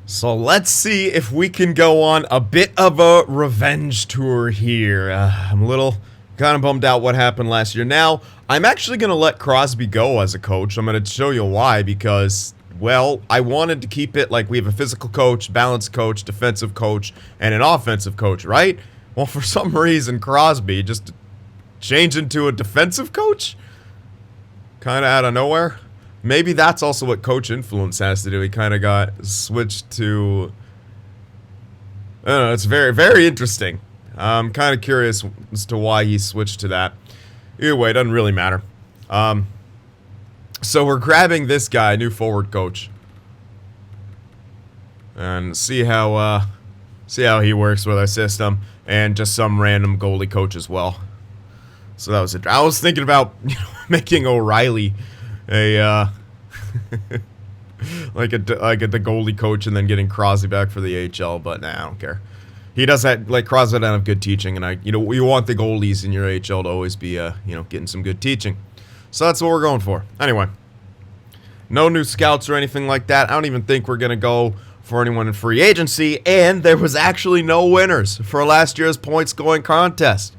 So let's see if we can go on a bit of a revenge tour here. I'm a little kind of bummed out what happened last year. Now, I'm actually going to let Crosby go as a coach. I'm going to show you why, because, well, I wanted to keep it like we have a physical coach, balanced coach, defensive coach, and an offensive coach, right? Well, for some reason, Crosby just changed into a defensive coach? Kind of out of nowhere. Maybe that's also what coach influence has to do. He kind of got switched to... I don't know, it's very, very interesting. I'm kind of curious as to why he switched to that. Either way, it doesn't really matter. So we're grabbing this guy, new forward coach. And see how he works with our system. And just some random goalie coach as well. So that was it. I was thinking about making O'Reilly a like the goalie coach and then getting Crosby back for the AHL, but nah, I don't care. He does that, like, Crosby doesn't have good teaching, and you want the goalies in your AHL to always be getting some good teaching. So that's what we're going for. Anyway, no new scouts or anything like that. I don't even think we're gonna go for anyone in free agency, and there was actually no winners for last year's points scoring contest.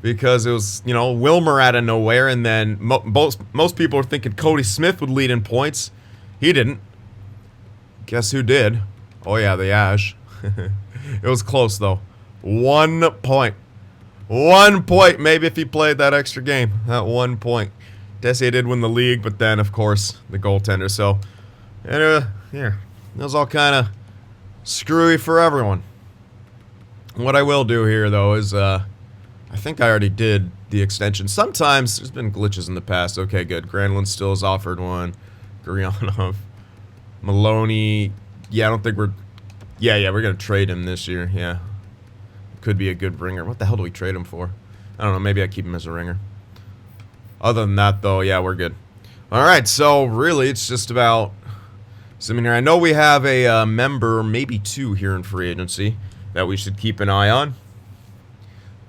Because it was, Wilmer out of nowhere, and then most people are thinking Cody Smith would lead in points. He didn't. Guess who did? Oh yeah, the Ash. It was close though. 1 point. 1 point, maybe if he played that extra game. That 1 point. Desier did win the league, but then, of course, the goaltender. So, yeah, it was all kind of screwy for everyone. What I will do here, though, is... I think I already did the extension. Sometimes there's been glitches in the past. Okay, good. Granlund still has offered one. Gurianov. Maloney. Yeah, I don't think we're... Yeah, we're going to trade him this year. Yeah. Could be a good ringer. What the hell do we trade him for? I don't know. Maybe I keep him as a ringer. Other than that, though, yeah, we're good. Alright, so really it's just about... Something here. I know we have a member, maybe two, here in free agency that we should keep an eye on.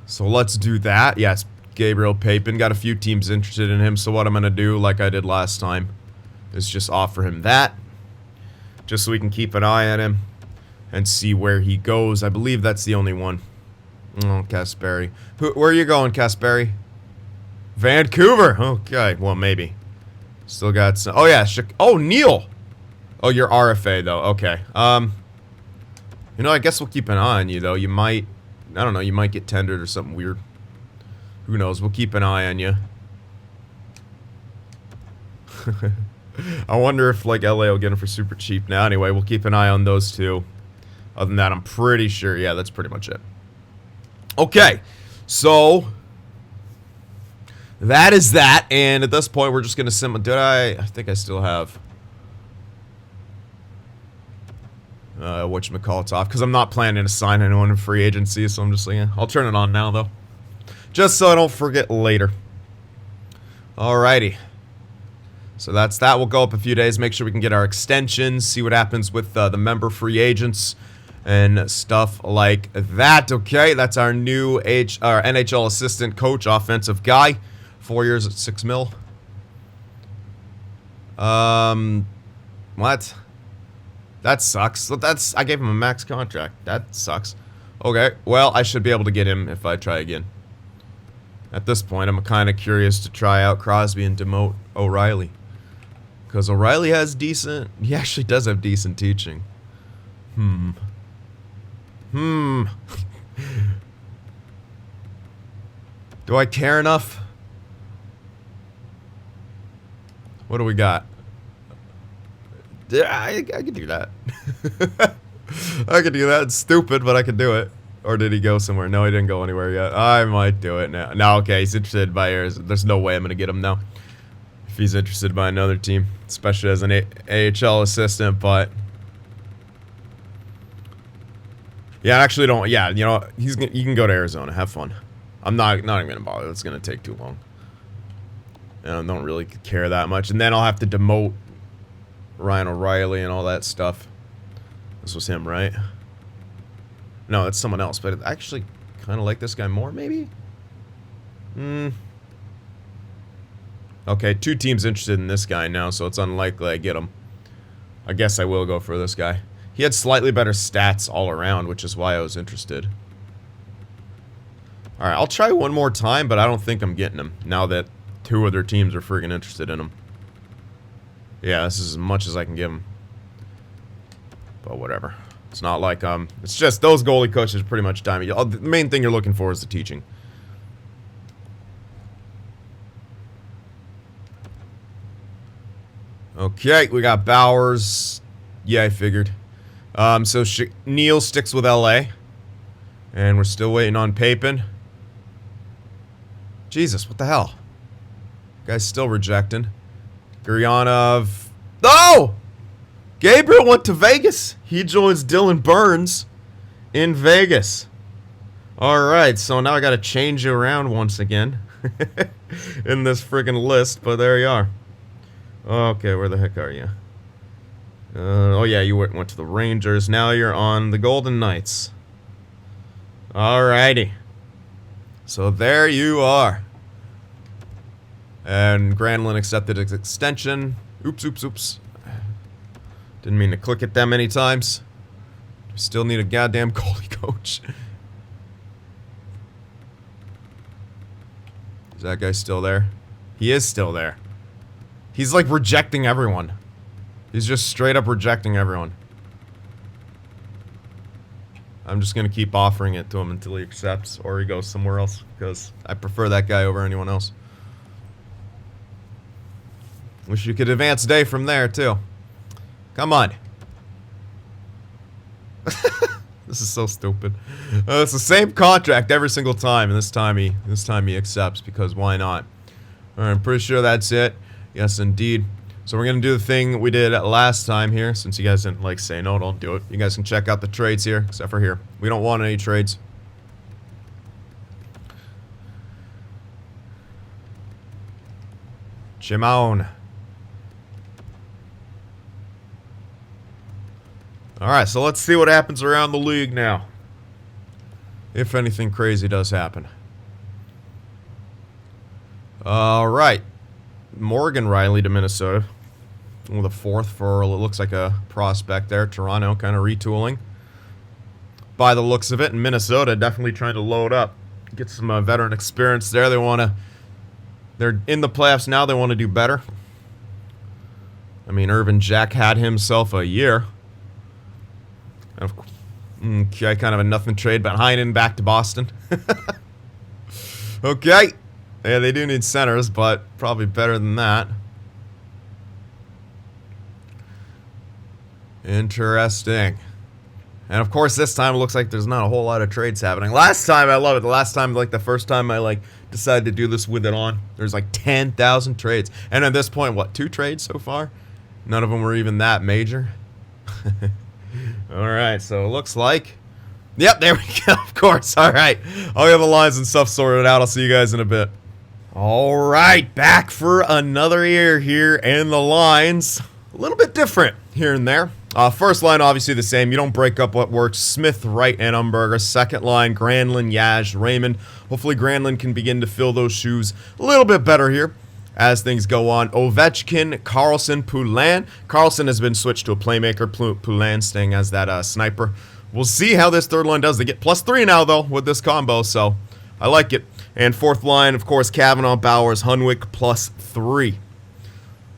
So let's do that. Yes, Gabriel Papin. Got a few teams interested in him. So what I'm going to do, like I did last time, is just offer him that. Just so we can keep an eye on him and see where he goes. I believe that's the only one. Oh, Kasperi. Where are you going, Kasperi? Vancouver. Okay, well, maybe. Still got some... Oh, yeah. Oh, Neil. Oh, you're RFA, though. Okay. I guess we'll keep an eye on you, though. You might... I don't know, you might get tendered or something weird. Who knows? We'll keep an eye on you. I wonder if, like, LA will get him for super cheap now. Anyway, we'll keep an eye on those two. Other than that, I'm pretty sure. Yeah, that's pretty much it. Okay. So, that is that. And at this point, we're just going to Did I think I still have... whatchamacallit's off, because I'm not planning to sign anyone in free agency, so I'm just like, I'll turn it on now, though. Just so I don't forget later. Alrighty. So that's that. We'll go up a few days, make sure we can get our extensions, see what happens with the member free agents, and stuff like that. Okay, that's our new our NHL assistant coach, offensive guy. 4 years at $6 million. What? That sucks. I gave him a max contract. That sucks. Okay, well, I should be able to get him if I try again. At this point, I'm kind of curious to try out Crosby and demote O'Reilly. Because O'Reilly has decent... He actually does have decent teaching. Do I care enough? What do we got? Yeah, I could do that. I could do that. It's stupid, but I could do it. Or did he go somewhere? No, he didn't go anywhere yet. I might do it now. No, okay, he's interested by Arizona. There's no way I'm going to get him now. If he's interested by another team. Especially as an AHL assistant, but... Yeah, I actually don't... Yeah, you can go to Arizona. Have fun. I'm not even going to bother. It's going to take too long. I don't really care that much. And then I'll have to demote Ryan O'Reilly and all that stuff. This was him, right? No, it's someone else, but I actually kind of like this guy more, maybe? Okay, 2 teams interested in this guy now, so it's unlikely I get him. I guess I will go for this guy. He had slightly better stats all around, which is why I was interested. Alright, I'll try one more time, but I don't think I'm getting him, now that 2 other teams are freaking interested in him. Yeah, this is as much as I can give him. But whatever. It's not like, it's just those goalie coaches are pretty much dimey. The main thing you're looking for is the teaching. Okay, we got Bowers. Yeah, I figured. So Neal sticks with LA. And we're still waiting on Papin. Jesus, what the hell? Guy's still rejecting. Guryanov. Oh! Gabriel went to Vegas. He joins Dylan Burns in Vegas. Alright, so now I gotta change you around once again. In this friggin' list, but there you are. Okay, where the heck are you? Oh yeah, you went to the Rangers. Now you're on the Golden Knights. Alrighty. So there you are. And Granlund accepted his extension. Oops, oops, oops. Didn't mean to click it that many times. Still need a goddamn goalie coach. Is that guy still there? He is still there. He's like rejecting everyone. He's just straight up rejecting everyone. I'm just gonna keep offering it to him until he accepts or he goes somewhere else, because I prefer that guy over anyone else. Wish you could advance day from there too. Come on. This is so stupid. It's the same contract every single time, and this time he accepts, because why not? Alright, I'm pretty sure that's it. Yes, indeed. So we're gonna do the thing we did last time here, since you guys didn't like say no, don't do it. You guys can check out the trades here, except for here. We don't want any trades. Chimone. Alright, so let's see what happens around the league now. If anything crazy does happen. Alright. Morgan Riley to Minnesota. With a 4th for, it looks like a prospect there. Toronto kind of retooling. By the looks of it. And Minnesota definitely trying to load up. Get some veteran experience there. They're in the playoffs now. They want to do better. I mean, Irvin Jack had himself a year. Okay, kind of a nothing trade, but Heinen back to Boston. Okay. Yeah, they do need centers, but probably better than that. Interesting. And of course, this time it looks like there's not a whole lot of trades happening. Last time, I love it. The last time, like the first time I decided to do this with it on, there's like 10,000 trades. And at this point, what, 2 trades so far? None of them were even that major. Alright, so it looks like... Yep, there we go, of course. Alright, I'll get the lines and stuff sorted out. I'll see you guys in a bit. Alright, back for another year here, and the lines, a little bit different here and there. First line, obviously the same. You don't break up what works. Smith, Wright, and Umberger. Second line, Granlund, Yaj, Raymond. Hopefully Granlund can begin to fill those shoes a little bit better here as things go on. Ovechkin, Carlson, Poulin. Carlson has been switched to a playmaker. Poulin staying as that sniper. We'll see how this third line does. They get +3 now, though, with this combo, so I like it. And fourth line, of course, Kavanaugh, Bowers, Hunwick, +3.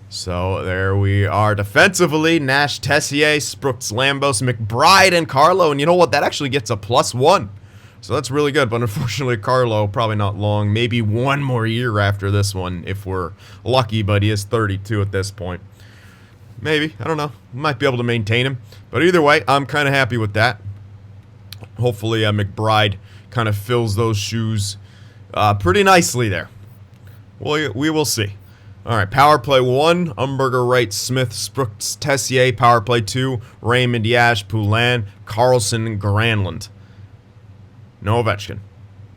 So there we are. Defensively, Nash, Tessier, Sprooks, Lambos, McBride, and Carlo. And you know what? That actually gets a +1. So that's really good. But unfortunately, Carlo, probably not long. Maybe one more year after this one, if we're lucky. But he is 32 at this point. Maybe. I don't know. Might be able to maintain him. But either way, I'm kind of happy with that. Hopefully, McBride kind of fills those shoes pretty nicely there. Well, we will see. All right, power play 1, Umberger, Wright, Smith, Sprooks, Tessier. Power play 2, Raymond, Yash, Poulin, Carlson, Granlund. No Ovechkin.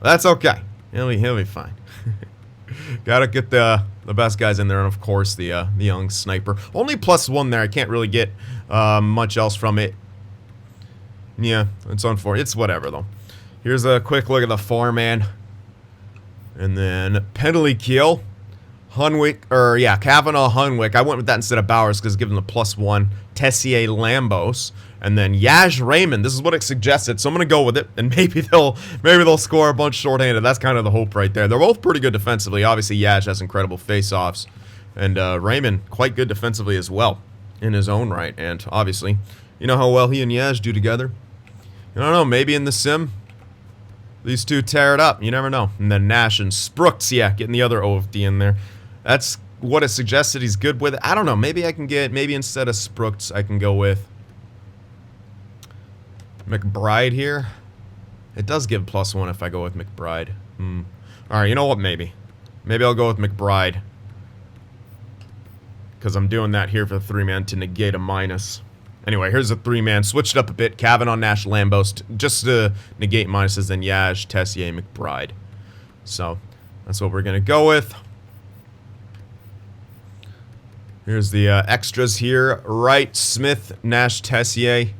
That's okay. He'll be fine. Gotta get the best guys in there, and of course the young sniper. Only +1 there. I can't really get much else from it. Yeah, it's unfortunate. It's whatever though. Here's a quick look at the 4-man, and then penalty kill. Hunwick, Kavanaugh, Hunwick. I went with that instead of Bowers because give them the +1. Tessier, Lambos. And then Yaj Raymond, this is what it suggested, so I'm going to go with it, and maybe they'll score a bunch shorthanded. That's kind of the hope right there. They're both pretty good defensively. Obviously, Yaj has incredible face-offs, and Raymond quite good defensively as well in his own right. And obviously, you know how well he and Yaj do together? I don't know, maybe in the sim, these two tear it up. You never know. And then Nash and Sprooks, yeah, getting the other OFD in there. That's what it suggested he's good with. I don't know, maybe I can get, maybe instead of Sprooks, I can go with McBride here. It does give +1 if I go with McBride. Alright, you know what, maybe. Maybe I'll go with McBride. Because I'm doing that here for the 3-man to negate a minus. Anyway, here's a 3-man. Switched up a bit. Kavanaugh, Nash, Lambos. Just to negate minuses, then Yaj, Tessier, McBride. So, that's what we're going to go with. Here's the extras here. Wright, Smith, Nash, Tessier.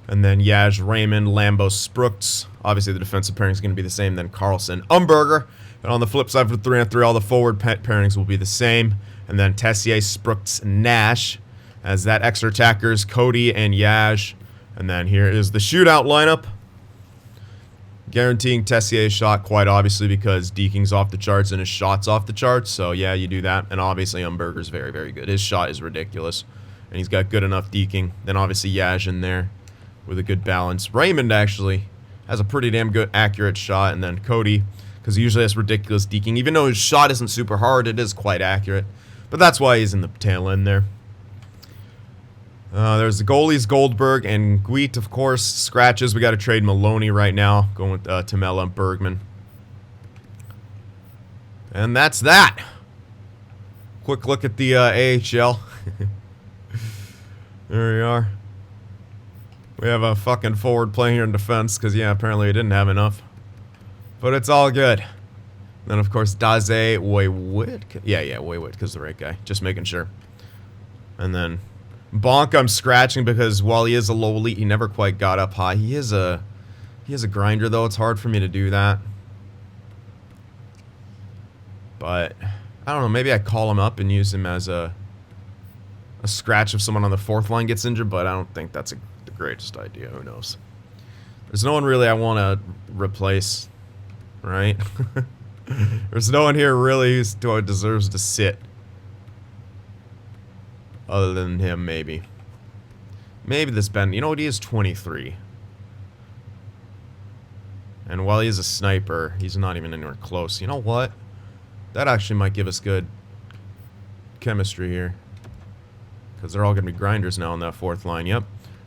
And then Yaj, Raymond, Lambos, Sprooks. Obviously, the defensive pairing is going to be the same. Then Carlson, Umberger. And on the flip side for 3-on-3, all the forward pairings will be the same. And then Tessier, Sprooks, Nash. As that extra attackers, Cody and Yaj. And then here is the shootout lineup. Guaranteeing Tessier's shot, quite obviously, because Deaking's off the charts and his shot's off the charts. So, yeah, you do that. And obviously, Umberger's very, very good. His shot is ridiculous. And he's got good enough Deaking. Then, obviously, Yaj in there with a good balance. Raymond, actually, has a pretty damn good, accurate shot. And then Cody, because he usually has ridiculous Deaking. Even though his shot isn't super hard, it is quite accurate. But that's why he's in the tail end there. There's the goalies, Goldberg and Guit, of course. Scratches, we got to trade Maloney right now. Going with Tamela and Bergman. And that's that. Quick look at the AHL. There we are. We have a fucking forward playing here in defense, because, yeah, apparently we didn't have enough. But it's all good. Then, of course, Daze Waywit. Yeah, Waywit, because the right guy. Just making sure. And then Bonk, I'm scratching because while he is a low elite, he never quite got up high. He is a grinder, though. It's hard for me to do that. But, I don't know. Maybe I call him up and use him as a scratch if someone on the 4th line gets injured, but I don't think that's the greatest idea. Who knows? There's no one really I want to replace, right? There's no one here really who deserves to sit. Other than him, maybe. Maybe this Ben. You know what? He is 23. And while he is a sniper, he's not even anywhere close. You know what? That actually might give us good chemistry here. Because they're all going to be grinders now on that 4th line. Yep.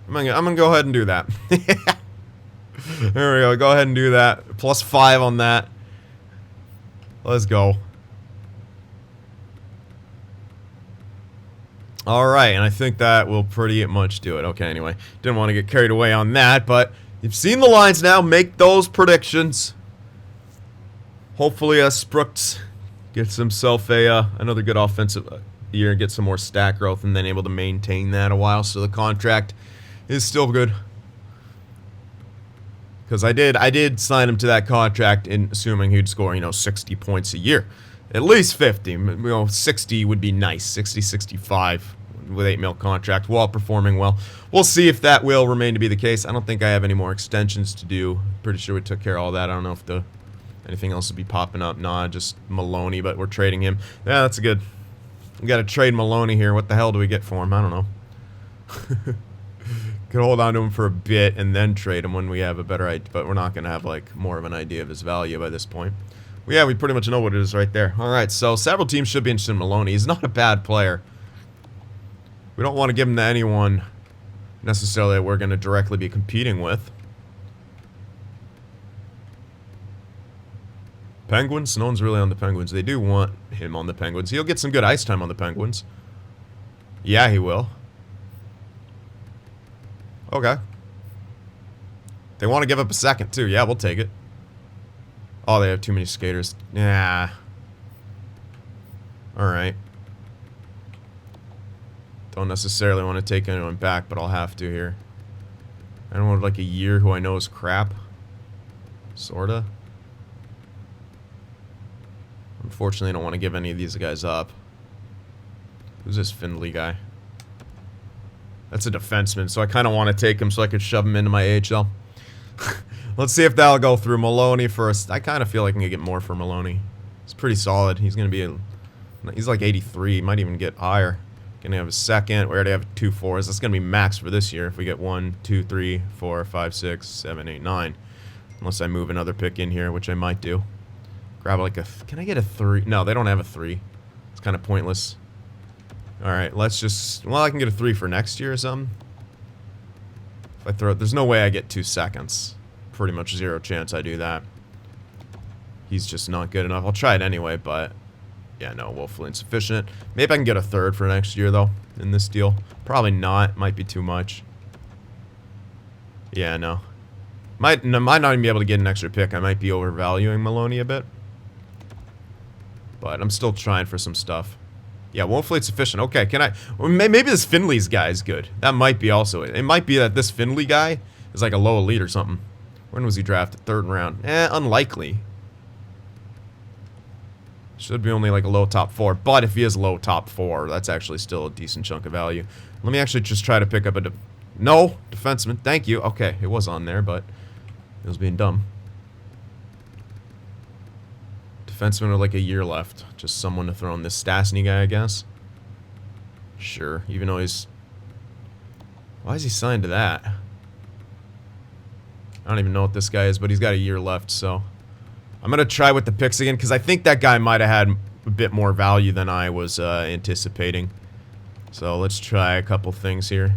I'm gonna go ahead and do that. There we go. Go ahead and do that. +5 on that. Let's go. Alright, and I think that will pretty much do it. Okay, anyway. Didn't want to get carried away on that, but you've seen the lines now. Make those predictions. Hopefully, Sprooks gets himself another good offensive year and get some more stat growth and then able to maintain that a while. So the contract is still good. Because I did sign him to that contract in assuming he'd score, 60 points a year. At least 50. 60 would be nice. 60, 65 with $8 million contract while performing well. We'll see if that will remain to be the case. I don't think I have any more extensions to do. Pretty sure we took care of all that. I don't know if anything else would be popping up. Nah, just Maloney, but we're trading him. Yeah, that's good. We got to trade Maloney here. What the hell do we get for him? I don't know. Could hold on to him for a bit and then trade him when we have a better idea, but we're not going to have more of an idea of his value by this point. Well, yeah, we pretty much know what it is right there. Alright, so several teams should be interested in Maloney. He's not a bad player. We don't want to give him to anyone necessarily that we're going to directly be competing with. Penguins? No one's really on the Penguins. They do want him on the Penguins. He'll get some good ice time on the Penguins. Yeah, he will. Okay. They want to give up a second, too. Yeah, we'll take it. Oh, they have too many skaters. Yeah. Alright. Don't necessarily want to take anyone back, but I'll have to here. I don't want like a year who I know is crap. Sorta. Unfortunately, I don't want to give any of these guys up. Who's this Findlay guy? That's a defenseman, so I kind of want to take him so I could shove him into my AHL. Let's see if that'll go through. Maloney first. I kind of feel like I can get more for Maloney. He's pretty solid. He's going to be he's like 83. He might even get higher. Going to have a second. We already have 2 4s. That's going to be max for this year if we get 1, 2, 3, 4, 5, 6, 7, 8, 9. Unless I move another pick in here, which I might do. Grab like a... Can I get a 3? No, they don't have a 3. It's kind of pointless. Alright, let's just... Well, I can get a 3 for next year or something. If I throw it... There's no way I get 2 seconds. Pretty much 0 chance I do that. He's just not good enough. I'll try it anyway, but... Yeah, no, woefully insufficient. Maybe I can get a 3rd for next year, though, in this deal. Probably not. Might be too much. Yeah, no. Might not even be able to get an extra pick. I might be overvaluing Maloney a bit. But I'm still trying for some stuff. Yeah, woefully insufficient. Okay, can I... Well, maybe this Finley's guy is good. That might be also it. It might be that this Finley guy is like a low elite or something. When was he drafted? 3rd round. Unlikely. Should be only like a low top 4, but if he is low top 4, that's actually still a decent chunk of value. Let me actually just try to pick up a... No! Defenseman. Thank you. Okay, it was on there, but it was being dumb. Defenseman with like a year left. Just someone to throw in this Stastny guy, I guess. Sure, even though he's... Why is he signed to that? I don't even know what this guy is, but he's got a year left, so... I'm going to try with the picks again, because I think that guy might have had a bit more value than I was anticipating. So let's try a couple things here.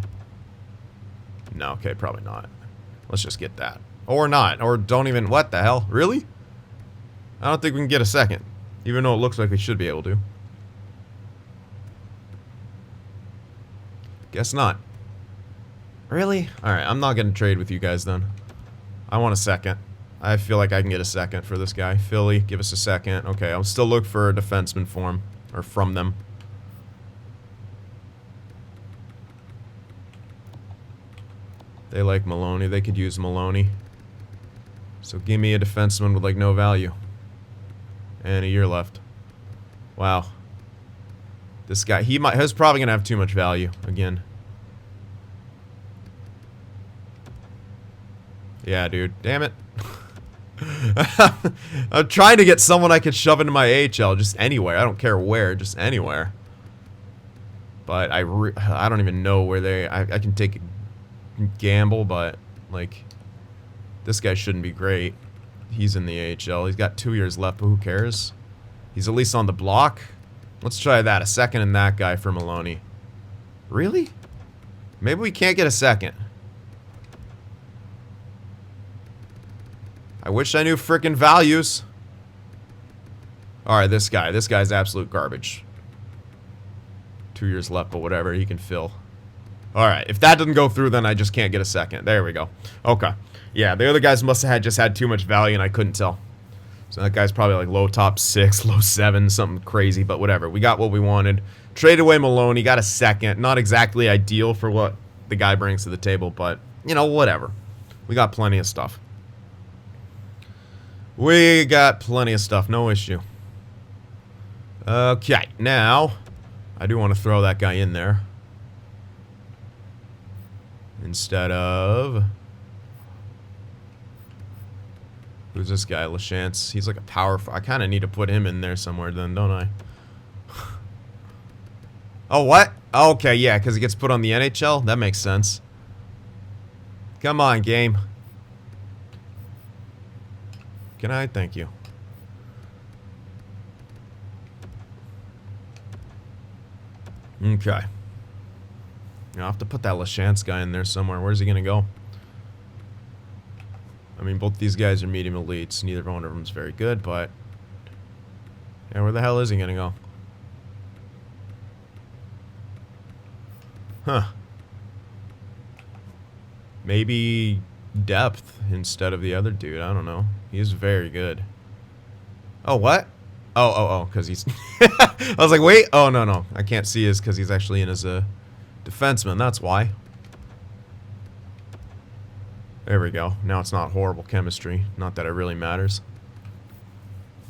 No, okay, probably not. Let's just get that. Or not, or don't even... What the hell? Really? I don't think we can get a second, even though it looks like we should be able to. Guess not. Really? Alright, I'm not going to trade with you guys then. I want a second. I feel like I can get a second for this guy. Philly, give us a second. Okay, I'll still look for a defenseman for him. Or from them. They like Maloney. They could use Maloney. So give me a defenseman with like no value. And a year left. Wow. This guy, he's probably going to have too much value again. Yeah, dude. Damn it. I'm trying to get someone I could shove into my AHL just anywhere. I don't care where, just anywhere. But I don't even know where they... I can take a gamble, but like this guy shouldn't be great. He's in the AHL. He's got 2 years left, but who cares? He's at least on the block. Let's try that. A second in that guy for Maloney. Really? Maybe we can't get a second. I wish I knew frickin' values. Alright, this guy. This guy's absolute garbage. 2 years left, but whatever. He can fill. Alright, if that doesn't go through, then I just can't get a second. There we go. Okay. Yeah, the other guys must have just had too much value, and I couldn't tell. So that guy's probably like low top 6, low 7, something crazy, but whatever. We got what we wanted. Traded away Maloney, got a second. Not exactly ideal for what the guy brings to the table, but, you know, whatever. We got plenty of stuff. We got plenty of stuff, no issue. Okay, now, I do want to throw that guy in there. Instead of... Who's this guy? LaChance. He's like a power... I kind of need to put him in there somewhere then, don't I? Oh, what? Oh, okay, yeah, because he gets put on the NHL? That makes sense. Come on, game. Can I? Thank you. Okay. I'll have to put that LaChance guy in there somewhere. Where's he going to go? I mean, both these guys are medium elites. Neither one of them is very good, but... Yeah, where the hell is he going to go? Huh. Maybe depth instead of the other dude. I don't know. He's very good. Oh, what? Oh, because he's... I was like, wait. Oh, no. I can't see his because he's actually in as a defenseman. That's why. There we go. Now it's not horrible chemistry. Not that it really matters.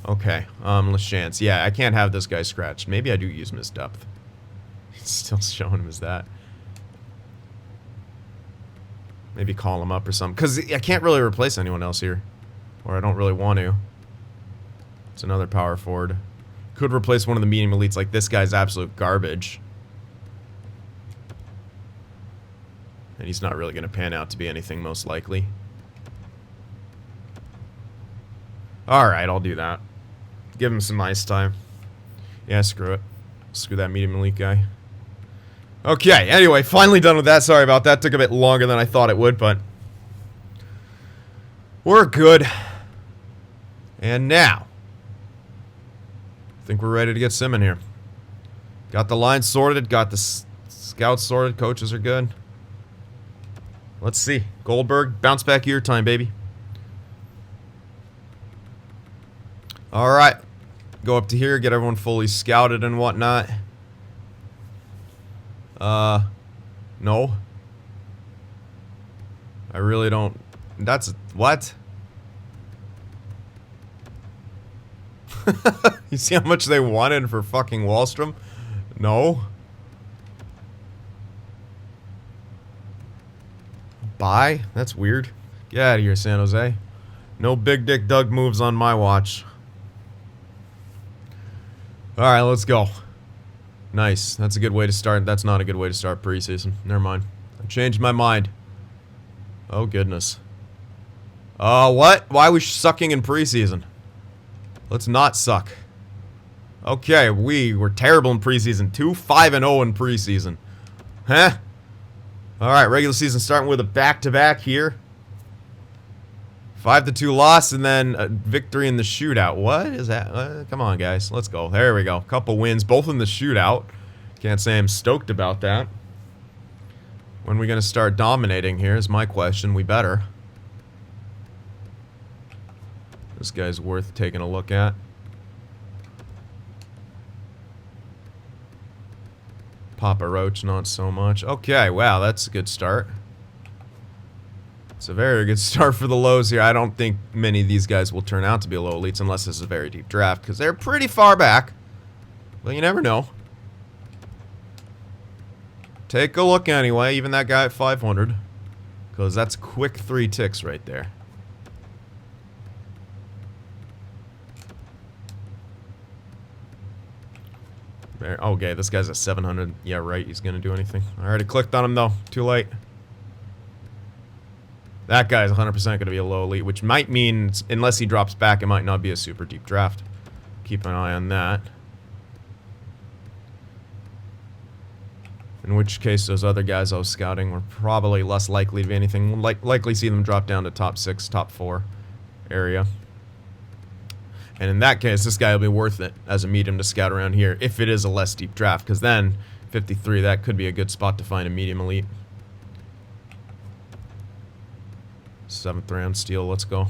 Okay. LaChance. Yeah, I can't have this guy scratched. Maybe I do use him as depth. It's still showing him as that. Maybe call him up or something. Because I can't really replace anyone else here. Or I don't really want to. It's another power forward. Could replace one of the medium elites. Like, this guy's absolute garbage. And he's not really going to pan out to be anything, most likely. Alright, I'll do that. Give him some ice time. Yeah, screw it. Screw that medium elite guy. Okay, anyway, finally done with that. Sorry about that. Took a bit longer than I thought it would, but... we're good. And now... I think we're ready to get Sim in here. Got the line sorted. Got the scouts sorted. Coaches are good. Let's see. Goldberg, bounce back year time, baby. Alright. Go up to here, get everyone fully scouted and whatnot. No. I really don't... That's... What? You see how much they wanted for fucking Wallstrom? No. Bye? That's weird. Get out of here, San Jose. No big dick Doug moves on my watch. Alright, let's go. Nice. That's a good way to start. That's not a good way to start preseason. Never mind. I changed my mind. Oh, goodness. What? Why are we sucking in preseason? Let's not suck. Okay, we were terrible in preseason. 5-0 in preseason. Huh? Alright, regular season starting with a back-to-back here. 5-2 loss and then a victory in the shootout. What is that? Come on, guys. Let's go. There we go. Couple wins, both in the shootout. Can't say I'm stoked about that. When are we going to start dominating here is my question. We better. This guy's worth taking a look at. Papa Roach, not so much. Okay, wow, that's a good start. It's a very good start for the lows here. I don't think many of these guys will turn out to be low elites unless this is a very deep draft, because they're pretty far back. But you never know. Take a look anyway, even that guy at 500. Because that's quick 3 ticks right there. Okay, this guy's at 700. Yeah, right, he's going to do anything. I already clicked on him, though. Too late. That guy's 100% going to be a low elite, which might mean, unless he drops back, it might not be a super deep draft. Keep an eye on that. In which case, those other guys I was scouting were probably less likely to be anything. Likely see them drop down to top 6, top 4 area. And in that case, this guy will be worth it as a medium to scout around here, if it is a less deep draft, because then, 53, that could be a good spot to find a medium elite. 7th round steal, let's go.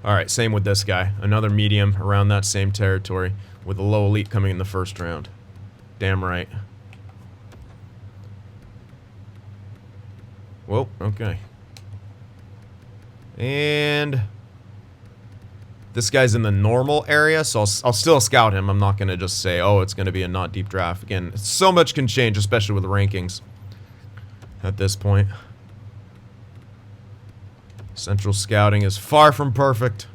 Alright, same with this guy. Another medium around that same territory, with a low elite coming in the 1st round. Damn right. Whoa, okay. And this guy's in the normal area, so I'll still scout him. I'm not going to just say, oh, it's going to be a not deep draft. Again, so much can change, especially with the rankings at this point. Central scouting is far from perfect.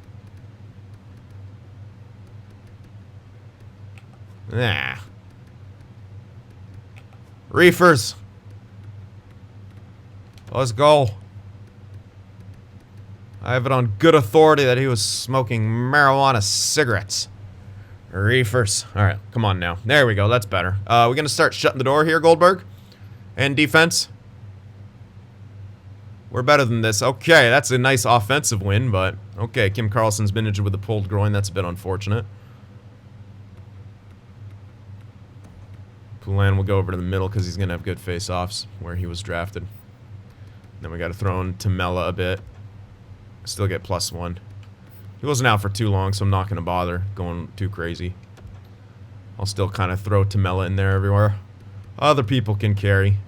Nah. Reefers. Let's go. I have it on good authority that he was smoking marijuana cigarettes. Reefers. Alright, come on now. There we go, that's better. We're gonna start shutting the door here, Goldberg. And defense. We're better than this. Okay, that's a nice offensive win, but... Okay, Kim Carlson's been injured with a pulled groin. That's a bit unfortunate. Poulin will go over to the middle because he's gonna have good face-offs where he was drafted. Then we gotta throw in Tamela a bit. Still get +1. He wasn't out for too long, so I'm not going to bother going too crazy. I'll still kind of throw Tamela in there everywhere. Other people can carry.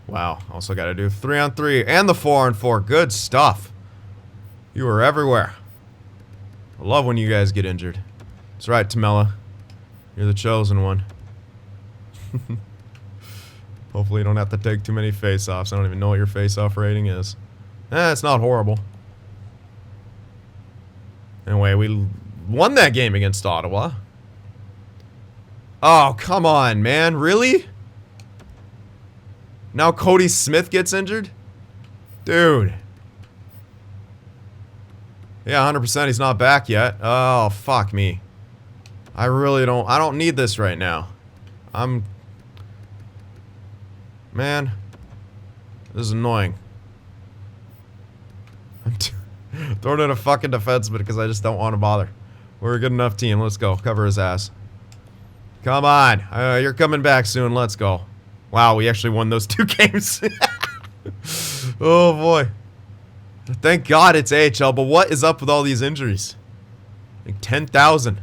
Wow. Also got to do 3-on-3 and the 4-on-4. Good stuff. You were everywhere. I love when you guys get injured. That's right, Tamela. You're the chosen one. Hopefully you don't have to take too many face-offs. I don't even know what your face-off rating is. It's not horrible. Anyway, we won that game against Ottawa. Oh, come on, man. Really? Now Cody Smith gets injured? Dude. Yeah, 100% he's not back yet. Oh, fuck me. I don't need this right now. Man. This is annoying. I'm throwing in a fucking defenseman because I just don't want to bother. We're a good enough team. Let's go. Cover his ass. Come on. You're coming back soon. Let's go. Wow, we actually won those 2 games. Oh, boy. Thank God it's AHL, but what is up with all these injuries? Like 10,000.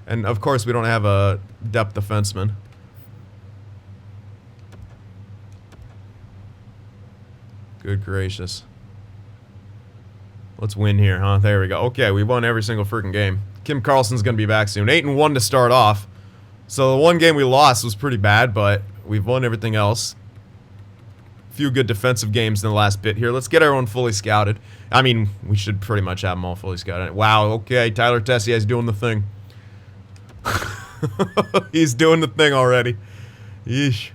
And, of course, we don't have a depth defenseman. Good gracious. Let's win here, huh? There we go. Okay, we won every single freaking game. Kim Karlsson's going to be back soon. 8-1 to start off. So the one game we lost was pretty bad, but we've won everything else. Few good defensive games in the last bit here. Let's get everyone fully scouted. I mean, we should pretty much have them all fully scouted. Wow, okay, Tyler Tessier's doing the thing. He's doing the thing already. Yeesh.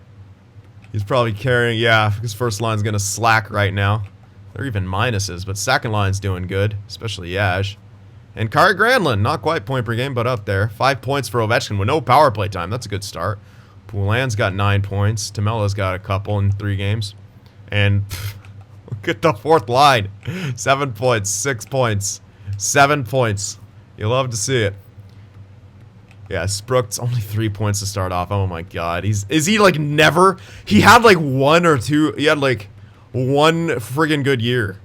He's probably carrying, yeah, his first line's gonna slack right now. They're even minuses, but second line's doing good, especially Yash. And Kari Granlund, not quite point per game, but up there. 5 points for Ovechkin with no power play time. That's a good start. Poulin's got 9 points. Tamela's got a couple in 3 games. And look at the fourth line. 7 points, 6 points, 7 points. You love to see it. Yeah, Sprook's only 3 points to start off. Oh my god. Is he like never? He had like 1 or 2. He had like 1 friggin' good year.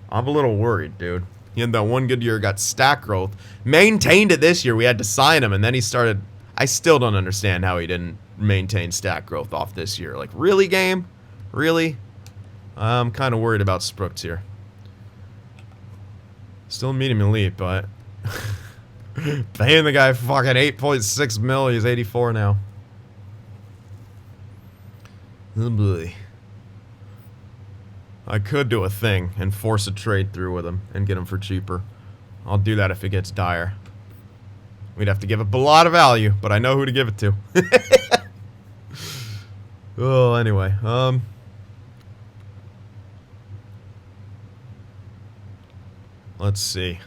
I'm a little worried, dude. He had that 1 good year, got stat growth. Maintained it this year. We had to sign him, and then he started. I still don't understand how he didn't maintain stat growth off this year. Like, really, game? Really? I'm kind of worried about Sprooks here. Still medium elite, but paying the guy fucking 8.6 mil. He's 84 now. Oh boy. I could do a thing and force a trade through with him and get him for cheaper. I'll do that if it gets dire. We'd have to give up a lot of value, but I know who to give it to. Oh, anyway, let's see.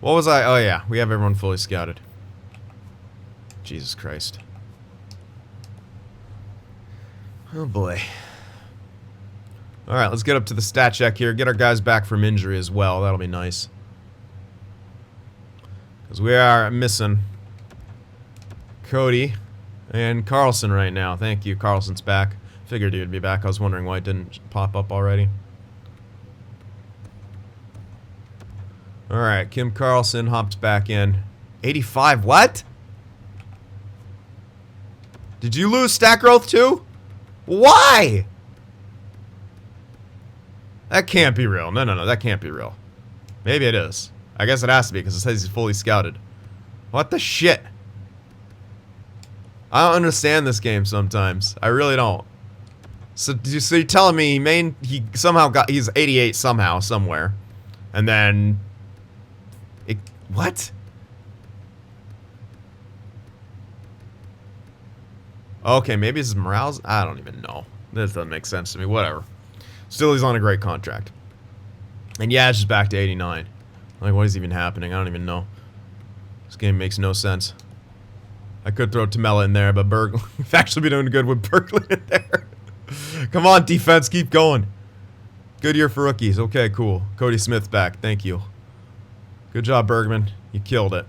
What was I? Oh yeah, we have everyone fully scouted. Jesus Christ. Oh boy. Alright, let's get up to the stat check here. Get our guys back from injury as well. That'll be nice. Because we are missing Cody and Karlsson right now. Thank you. Karlsson's back. Figured he would be back. I was wondering why it didn't pop up already. Alright, Kim Karlsson hopped back in. 85. What? Did you lose stat growth too? Why? That can't be real. No, that can't be real. Maybe it is. I guess it has to be because it says he's fully scouted. What the shit? I don't understand this game sometimes. I really don't. So you're telling me he somehow he's 88 somehow, somewhere. And then... What? Okay, maybe it's Morales? I don't even know. This doesn't make sense to me. Whatever. Still, he's on a great contract. And yeah, it's just back to 89. Like, what is even happening? I don't even know. This game makes no sense. I could throw Tamela in there, but we've actually been doing good with Berglund in there. Come on, defense, keep going. Good year for rookies. Okay, cool. Cody Smith's back. Thank you. Good job, Bergman. You killed it.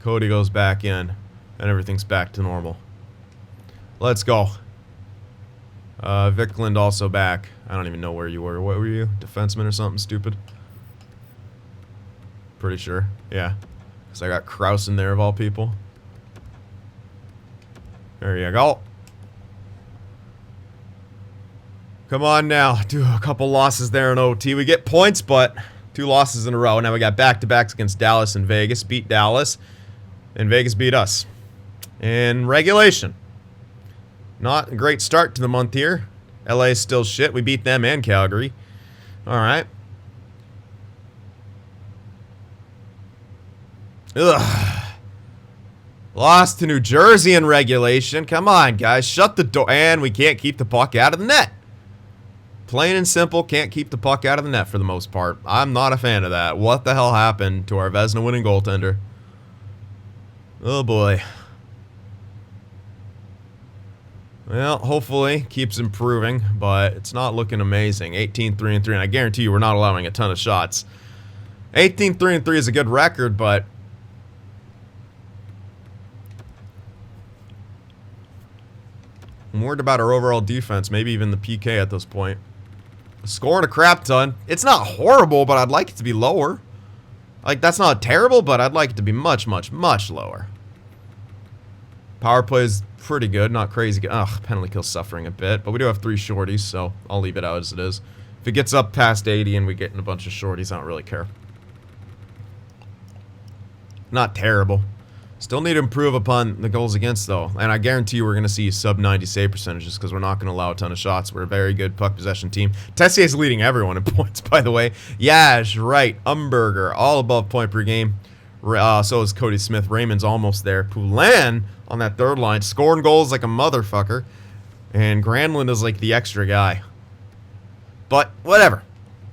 Cody goes back in, and everything's back to normal. Let's go. Vikland also back. I don't even know where you were. What were you? Defenseman or something stupid? Pretty sure. Yeah. Because I got Kraus in there of all people. There you go. Come on now. Do a couple losses there in OT. We get points, but 2 losses in a row. Now we got back-to-backs against Dallas and Vegas. Beat Dallas, and Vegas beat us. In regulation. Not a great start to the month here. LA is still shit. We beat them and Calgary. Alright. Ugh. Lost to New Jersey in regulation. Come on, guys. Shut the door. And we can't keep the puck out of the net. Plain and simple, can't keep the puck out of the net for the most part. I'm not a fan of that. What the hell happened to our Vezina winning goaltender? Oh boy. Well, hopefully keeps improving, but it's not looking amazing. 18-3-3, and I guarantee you we're not allowing a ton of shots. 18-3-3 is a good record, but I'm worried about our overall defense, maybe even the PK at this point. Scoring a crap ton. It's not horrible, but I'd like it to be lower. Like, that's not terrible, but I'd like it to be much, much, much lower. Power play is pretty good, not crazy good. Ugh, penalty kill suffering a bit, but we do have 3 shorties, so I'll leave it out as it is. If it gets up past 80 and we get in a bunch of shorties, I don't really care. Not terrible. Still need to improve upon the goals against, though. And I guarantee you we're going to see sub-90 save percentages because we're not going to allow a ton of shots. We're a very good puck possession team. Tessier's leading everyone in points, by the way. Yash, Wright, Umberger, all above point per game. So is Cody Smith. Raymond's almost there. Poulin on that third line, scoring goals like a motherfucker. And Granlund is like the extra guy. But whatever.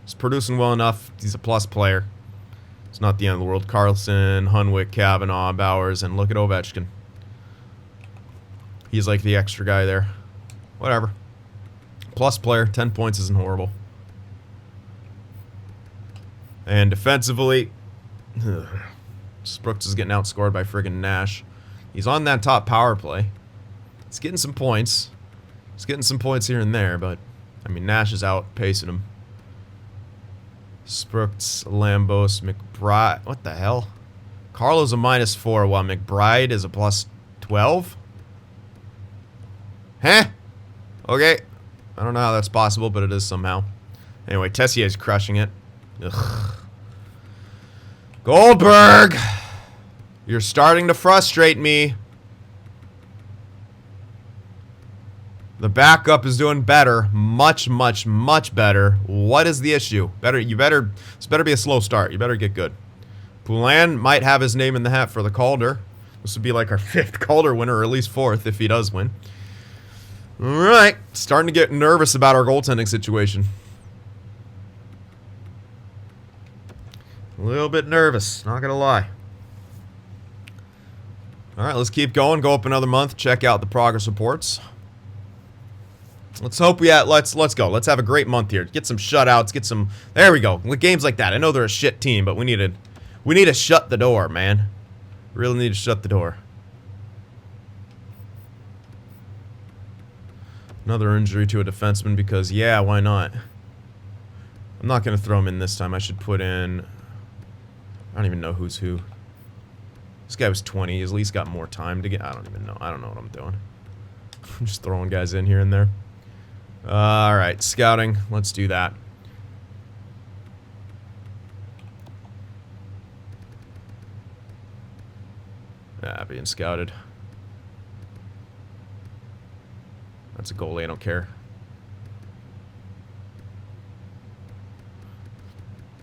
He's producing well enough. He's a plus player. It's not the end of the world. Carlson, Hunwick, Kavanaugh, Bowers, and look at Ovechkin. He's like the extra guy there. Whatever. Plus player. 10 points isn't horrible. And defensively, Brooks is getting outscored by friggin' Nash. He's on that top power play. He's getting some points. He's getting some points here and there, but, I mean, Nash is outpacing him. Sprooks, Lambos, McBride. What the hell? Carlo's a -4 while McBride is a +12? Huh? Okay. I don't know how that's possible, but it is somehow. Anyway, Tessier's crushing it. Ugh. Goldberg! You're starting to frustrate me. The backup is doing better. Much, much, much better. What is the issue? This better be a slow start. You better get good. Poulin might have his name in the hat for the Calder. This would be like our 5th Calder winner, or at least 4th if he does win. Alright. Starting to get nervous about our goaltending situation. A little bit nervous, not gonna lie. Alright, let's keep going. Go up another month. Check out the progress reports. Let's hope let's go. Let's have a great month here. Get some shutouts, get some there we go. With games like that. I know they're a shit team, but we need to shut the door, man. Really need to shut the door. Another injury to a defenseman because yeah, why not? I'm not gonna throw him in this time. I should put in I don't even know who's who. This guy was 20. He's at least got more time to get I don't even know. I don't know what I'm doing. I'm just throwing guys in here and there. Alright, scouting. Let's do that. Ah, being scouted. That's a goalie, I don't care.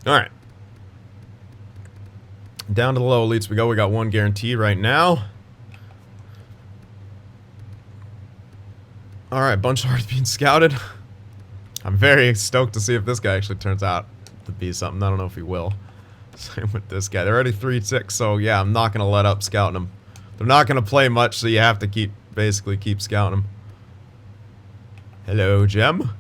Alright. Down to the low elites we go. We got 1 guarantee right now. Alright, Bunchard's being scouted. I'm very stoked to see if this guy actually turns out to be something. I don't know if he will. Same with this guy. They're already 3-6, so yeah, I'm not going to let up scouting them. They're not going to play much, so you have to basically keep scouting them. Hello, Gem.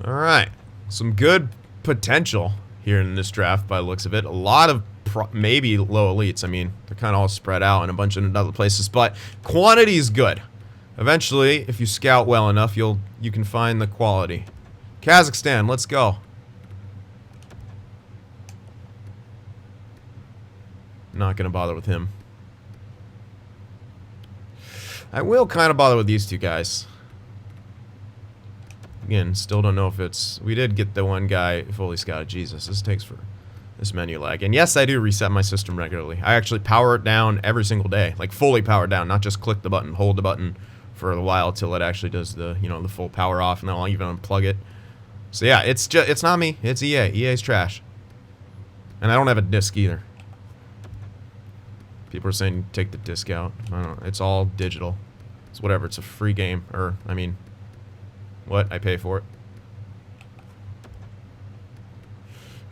Alright. Some good potential here in this draft by the looks of it. A lot of maybe low elites. I mean, they're kind of all spread out in a bunch of other places, but quantity is good. Eventually, if you scout well enough, you can find the quality. Kazakhstan, let's go. Not gonna bother with him. I will kind of bother with these two guys. Again, still don't know if it's... We did get the one guy fully scouted. Jesus, this takes for... This menu lag. And yes, I do reset my system regularly. I actually power it down every single day. Like, fully power down. Not just click the button, hold the button for a while till it actually does the, you know, the full power off. And then I'll even unplug it. So yeah, it's not me. It's EA. EA's trash. And I don't have a disc either. People are saying take the disc out. I don't know. It's all digital. It's whatever. It's a free game. Or, I mean... What? I pay for it.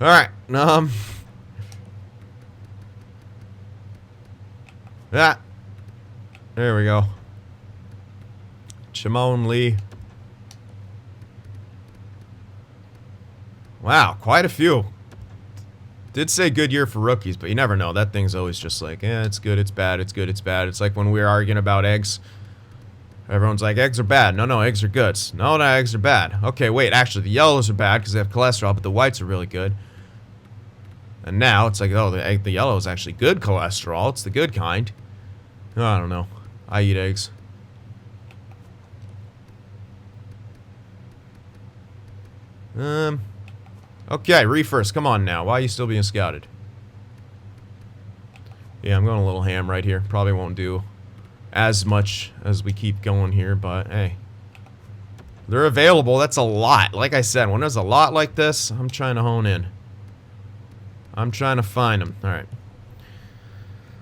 Alright. Yeah. There we go. Shimon Lee. Wow, quite a few. Did say good year for rookies, but you never know. That thing's always just like, yeah, it's good, it's bad, it's good, it's bad. It's like when we were arguing about eggs. Everyone's like, eggs are bad. No, eggs are good. No, eggs are bad. Okay, wait, actually, the yellows are bad because they have cholesterol, but the whites are really good. And now it's like, oh, the yellow is actually good cholesterol. It's the good kind. I don't know. I eat eggs. Okay, refirst. Come on now. Why are you still being scouted? Yeah, I'm going a little ham right here. Probably won't do as much as we keep going here, but hey. They're available. That's a lot. Like I said, when there's a lot like this, I'm trying to hone in. I'm trying to find them. All right.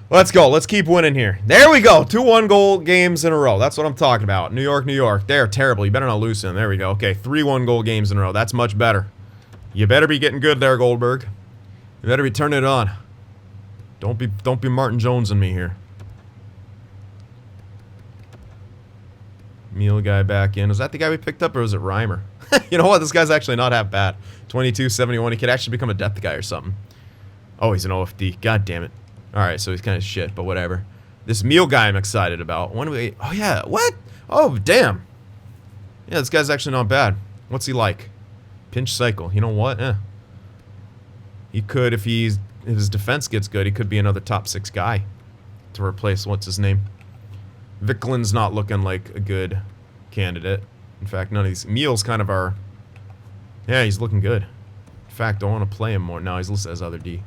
Let's go. Let's keep winning here. There we go. 2 1-goal games in a row. That's what I'm talking about. New York, New York. They're terrible. You better not lose to them. There we go. Okay, 3 1-goal games in a row. That's much better. You better be getting good there, Goldberg. You better be turning it on. Don't be Martin Jones in me here. Meal guy back in. Was that the guy we picked up, or was it Reimer? You know what? This guy's actually not half bad. 22-71. He could actually become a depth guy or something. Oh, he's an OFD. God damn it. Alright, so he's kind of shit, but whatever. This meal guy I'm excited about. When do we... Oh, yeah. What? Oh, damn. Yeah, this guy's actually not bad. What's he like? Pinch cycle. You know what? He could, if his defense gets good, he could be another top 6 guy to replace, what's his name? Viklin's not looking like a good candidate. In fact, none of these... Meal's kind of our... Yeah, he's looking good. In fact, I want to play him more. No, he's listed as other D.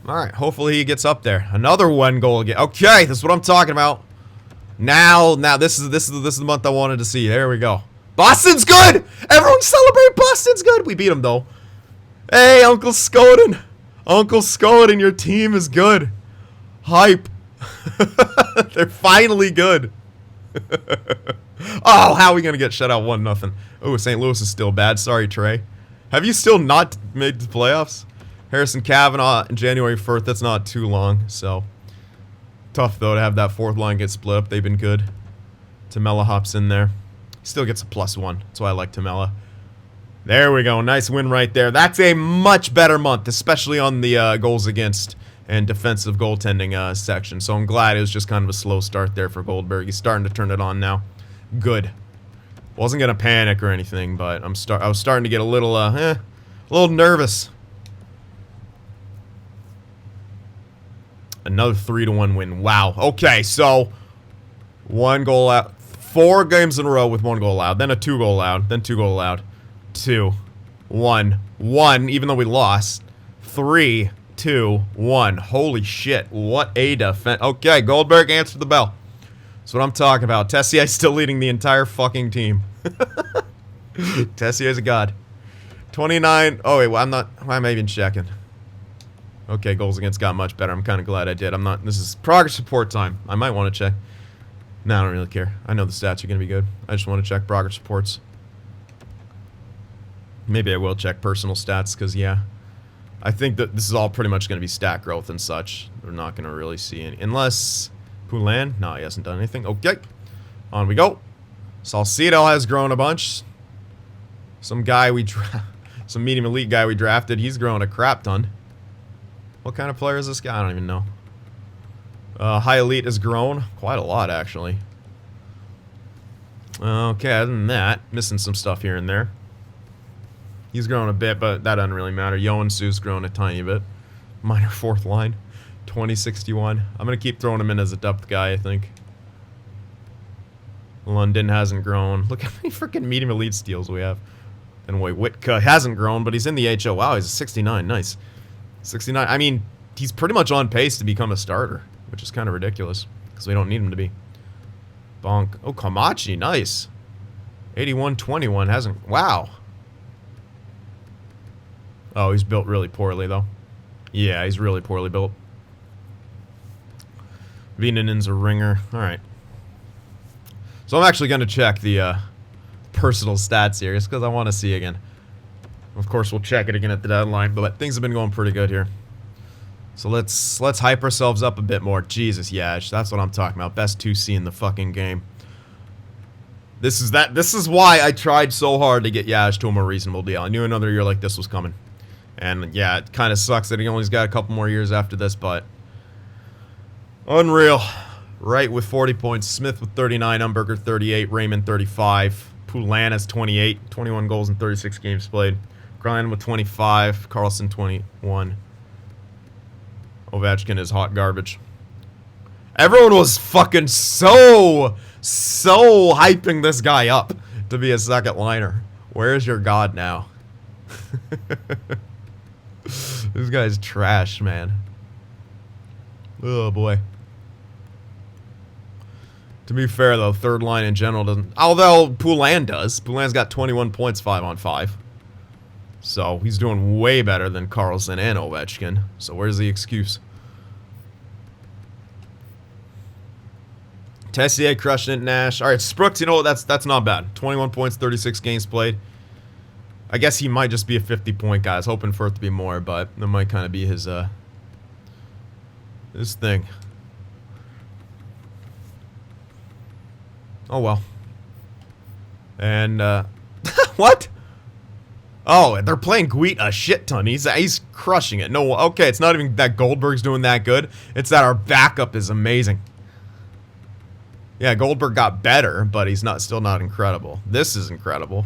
Alright, hopefully he gets up there. Another 1-goal again. Okay, this is what I'm talking about. Now, this is the month I wanted to see. There we go. Boston's good! Everyone celebrate Boston's good! We beat him, though. Hey, Uncle Skoden! Uncle Skoden, your team is good. Hype. They're finally good. Oh, how are we gonna get shut out 1-0? Oh, St. Louis is still bad. Sorry, Trey. Have you still not made the playoffs? Harrison Kavanaugh, January 1st. That's not too long, so... Tough, though, to have that 4th line get split up. They've been good. Tamela hops in there. Still gets a +1. That's why I like Tamela. There we go. Nice win right there. That's a much better month, especially on the goals against and defensive goaltending section. So I'm glad it was just kind of a slow start there for Goldberg. He's starting to turn it on now. Good. Wasn't gonna panic or anything, but I was starting to get a little nervous. Another 3-1 win. Wow. Okay, so 1 goal out. 4 games in a row with 1 goal allowed. Then a 2-goal allowed. Then 2 goal allowed. 2, 1, 1. Even though we lost. 3, 2, 1. Holy shit! What a defense. Okay, Goldberg answered the bell. That's what I'm talking about. Tessier's still leading the entire fucking team. Tessier's a god. 29. Oh wait, well, I'm not. Why am I even checking? Okay, goals against got much better. I'm kind of glad I did. I'm not... This is progress report time. I might want to check. No, I don't really care. I know the stats are going to be good. I just want to check progress reports. Maybe I will check personal stats, because, yeah. I think that this is all pretty much going to be stat growth and such. We're not going to really see any... Unless... Poulin? No, he hasn't done anything. Okay. On we go. Salcido has grown a bunch. Some guy we... Some medium elite guy we drafted. He's grown a crap ton. What kind of player is this guy? I don't even know. High elite has grown quite a lot, actually. Okay, other than that, missing some stuff here and there. He's grown a bit, but that doesn't really matter. Yoansu's grown a tiny bit. Minor 4th line. 2061. I'm going to keep throwing him in as a depth guy, I think. London hasn't grown. Look how many freaking medium elite steals we have. And wait, Witka hasn't grown, but he's in the HL. Wow, he's a 69. Nice. 69. I mean, he's pretty much on pace to become a starter, which is kind of ridiculous because we don't need him to be. Bonk. Oh, Kamachi. Nice. 81-21. Hasn't. Wow. Oh, he's built really poorly, though. Yeah, he's really poorly built. Vieninen's a ringer. All right. So I'm actually going to check the personal stats here just because I want to see again. Of course, we'll check it again at the deadline, but things have been going pretty good here. So let's hype ourselves up a bit more. Jesus, Yash, that's what I'm talking about. Best 2C in the fucking game. This is why I tried so hard to get Yash to a more reasonable deal. I knew another year like this was coming. And yeah, it kind of sucks that he only's got a couple more years after this, but unreal. Wright with 40 points, Smith with 39, Umberger 38, Raymond 35, Poulin has 28, 21 goals in 36 games played, Grind with 25, Carlson 21. Ovechkin is hot garbage. Everyone was fucking so hyping this guy up to be a second liner. Where's your god now? This guy's trash, man. Oh boy. To be fair, though, third line in general doesn't... Although, Poulin does. Poulin's got 21 points, 5 on 5. So, he's doing way better than Carlson and Ovechkin. So, where's the excuse? Tessier crushing it, Nash. Alright, Sprooks, you know what? That's not bad. 21 points, 36 games played. I guess he might just be a 50-point guy. I was hoping for it to be more, but that might kind of be his thing. Oh, well. And, what? Oh, they're playing Guit a shit ton. He's crushing it. No, okay, it's not even that Goldberg's doing that good. It's that our backup is amazing. Yeah, Goldberg got better, but he's still not incredible. This is incredible.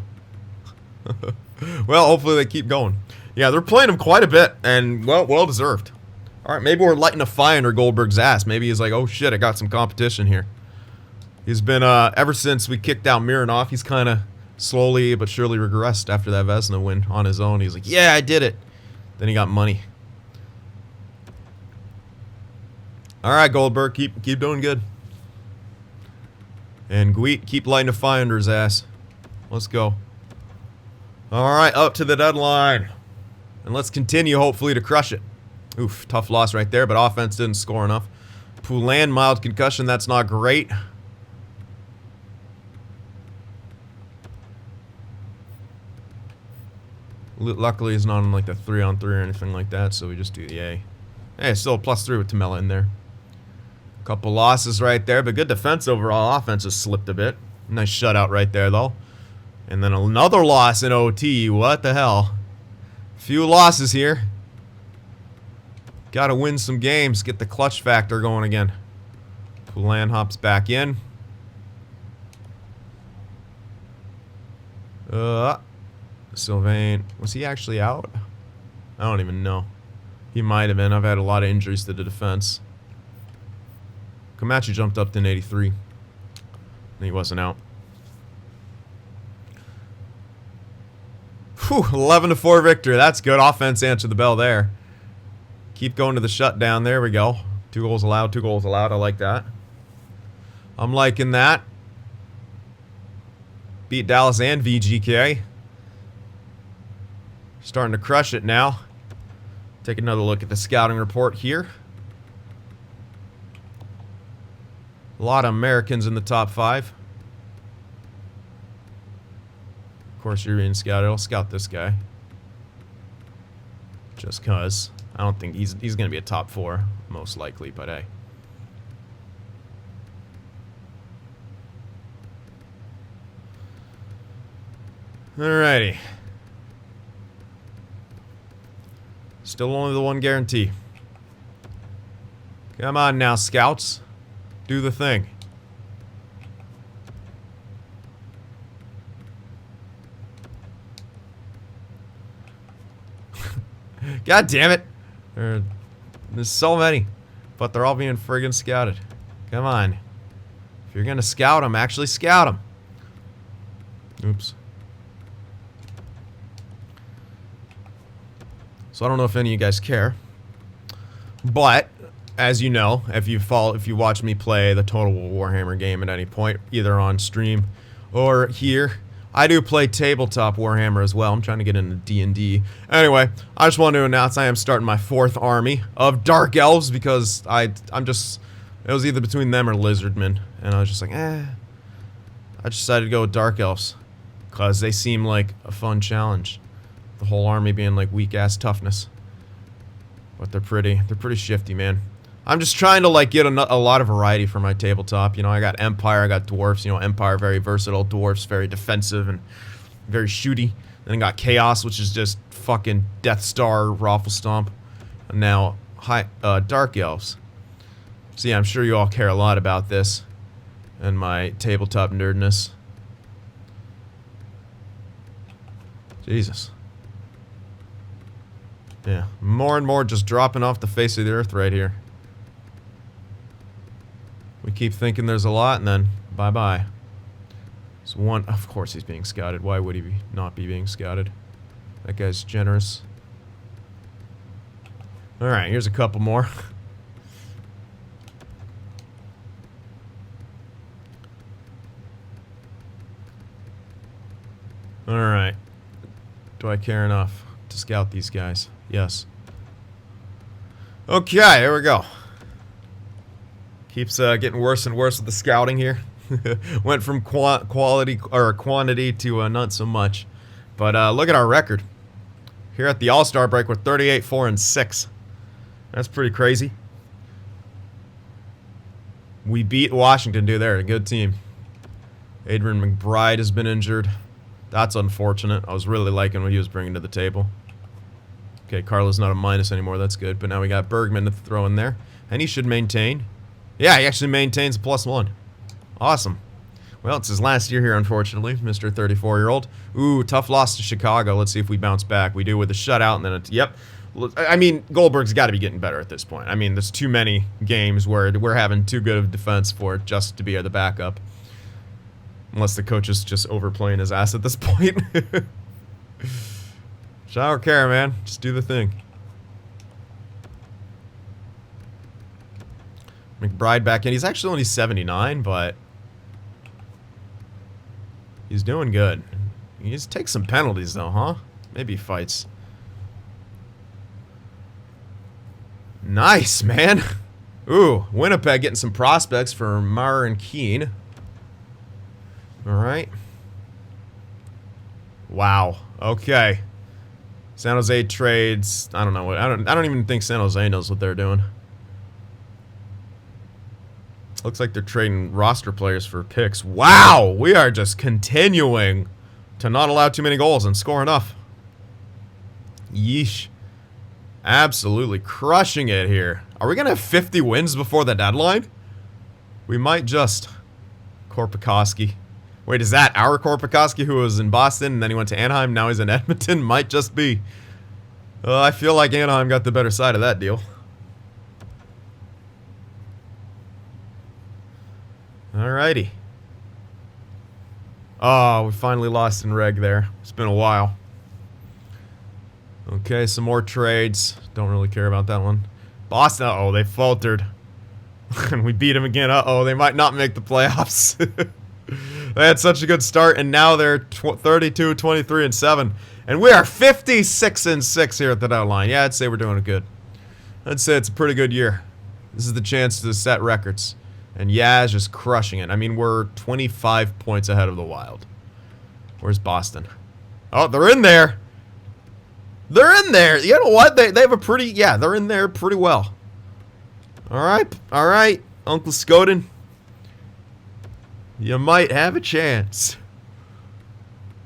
Well, hopefully they keep going. Yeah, they're playing him quite a bit, and, well deserved. Alright, maybe we're lighting a fire under Goldberg's ass. Maybe he's like, oh shit, I got some competition here. He's been, ever since we kicked out Mironov, he's kind of slowly but surely regressed after that Vezina win on his own. He's like, yeah, I did it. Then he got money. Alright, Goldberg, keep doing good. And Guit, keep lighting a fire under his ass. Let's go. Alright, up to the deadline. And let's continue, hopefully, to crush it. Oof, tough loss right there, but offense didn't score enough. Poulin, mild concussion, that's not great. Luckily, he's not on like the 3-on-3 or anything like that, so we just do the A. Hey, still a +3 with Tamela in there. Couple losses right there, but good defense overall. Offense has slipped a bit. Nice shutout right there, though. And then another loss in OT. What the hell? Few losses here. Gotta win some games. Get the clutch factor going again. Poulin hops back in. Sylvain. Was he actually out? I don't even know. He might have been. I've had a lot of injuries to the defense. Comanche jumped up to an 83. He wasn't out. Whew, 11-4 victory. That's good. Offense answered the bell there. Keep going to the shutdown. There we go. 2 goals allowed, 2 goals allowed. I like that. I'm liking that. Beat Dallas and VGK. Starting to crush it now. Take another look at the scouting report here. A lot of Americans in the top 5. Of course, you're being scouted. I'll scout this guy. Just because. I don't think he's going to be a top 4, most likely, but hey. Alrighty. Still only the one guarantee. Come on now, scouts. Do the thing. God damn it. There's so many. But they're all being friggin' scouted. Come on. If you're gonna scout them, actually scout them. Oops. So I don't know if any of you guys care, but as you know, if you watch me play the Total Warhammer game at any point, either on stream or here, I do play tabletop Warhammer as well. I'm trying to get into D&D. Anyway, I just wanted to announce I am starting my 4th army of Dark Elves because it was either between them or Lizardmen, and I was just like, I just decided to go with Dark Elves because they seem like a fun challenge. The whole army being like weak-ass toughness. But they're pretty shifty, man. I'm just trying to like get a lot of variety for my tabletop. You know, I got Empire, I got Dwarfs. You know, Empire, very versatile. Dwarfs, very defensive and very shooty. Then I got Chaos, which is just fucking Death Star, Raffle Stomp. And now, Dark Elves. So yeah, I'm sure you all care a lot about this. And my tabletop nerdness. Jesus. Yeah, more and more just dropping off the face of the earth right here. We keep thinking there's a lot, and then bye-bye. So one, of course he's being scouted. Why would he not be being scouted? That guy's generous. Alright, here's a couple more. Alright. Do I care enough to scout these guys? Yes. Okay, here we go. Keeps getting worse and worse with the scouting here. Went from quality or quantity to not so much. But look at our record. Here at the All-Star break, we're 38-4-6. That's pretty crazy. We beat Washington, dude. They're a good team. Adrian McBride has been injured. That's unfortunate. I was really liking what he was bringing to the table. Okay, Carlo's not a minus anymore. That's good. But now we got Bergman to throw in there. And he should maintain. Yeah, he actually maintains a +1. Awesome. Well, it's his last year here, unfortunately, Mr. 34-year-old. Ooh, tough loss to Chicago. Let's see if we bounce back. We do with a shutout, and then it's... Yep. I mean, Goldberg's got to be getting better at this point. I mean, there's too many games where we're having too good of defense for it just to be the backup. Unless the coach is just overplaying his ass at this point. So I don't care, man. Just do the thing. McBride back in. He's actually only 79, but he's doing good. He just takes some penalties, though, huh? Maybe he fights. Nice, man. Ooh, Winnipeg getting some prospects for Marr and Keene. All right. Wow. Okay. San Jose trades. I don't know what. I don't even think San Jose knows what they're doing. Looks like they're trading roster players for picks. Wow, we are just continuing to not allow too many goals and score enough. Yeesh. Absolutely crushing it here. Are we gonna have 50 wins before the deadline? We might just. Korpikoski. Wait, is that our Korpikoski who was in Boston and then he went to Anaheim, now he's in Edmonton? Might just be. I feel like Anaheim got the better side of that deal. Alrighty. Oh, we finally lost in reg there. It's been a while. Okay, some more trades. Don't really care about that one. Boston, uh-oh, they faltered. And we beat them again. Uh-oh, they might not make the playoffs. They had such a good start, and now they're 32, 23, and 7. And we are 56-6 here at the deadline. Yeah, I'd say we're doing it good. I'd say it's a pretty good year. This is the chance to set records. And Yaz just crushing it. I mean, we're 25 points ahead of the Wild. Where's Boston? Oh, they're in there. They're in there. You know what? They have a pretty... Yeah, they're in there pretty well. All right, Uncle Scoden. You might have a chance.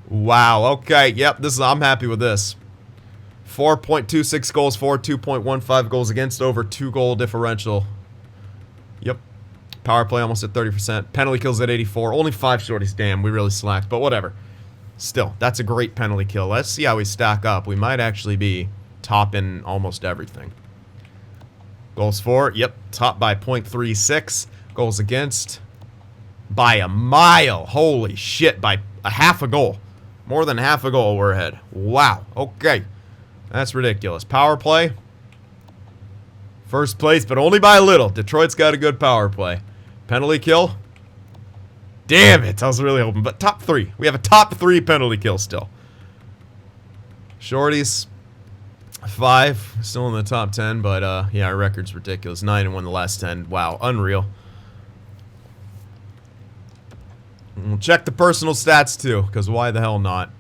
Wow, okay. Yep, I'm happy with this. 4.26 goals for, 2.15 goals against, over 2 goal differential. Yep. Power play almost at 30%. Penalty kills at 84. Only 5 shorties. Damn, we really slacked, but whatever. Still, that's a great penalty kill. Let's see how we stack up. We might actually be top in almost everything. Goals for, yep, top by .36. Goals against by a mile. Holy shit, by a half a goal. More than half a goal we're ahead. Wow, okay. That's ridiculous. Power play. First place, but only by a little. Detroit's got a good power play. Penalty kill. Damn it, I was really hoping. But top 3. We have a top 3 penalty kill still. Shorties. 5. Still in the top 10, but yeah, our record's ridiculous. 9-1 the last 10. Wow, unreal. We'll check the personal stats too, because why the hell not?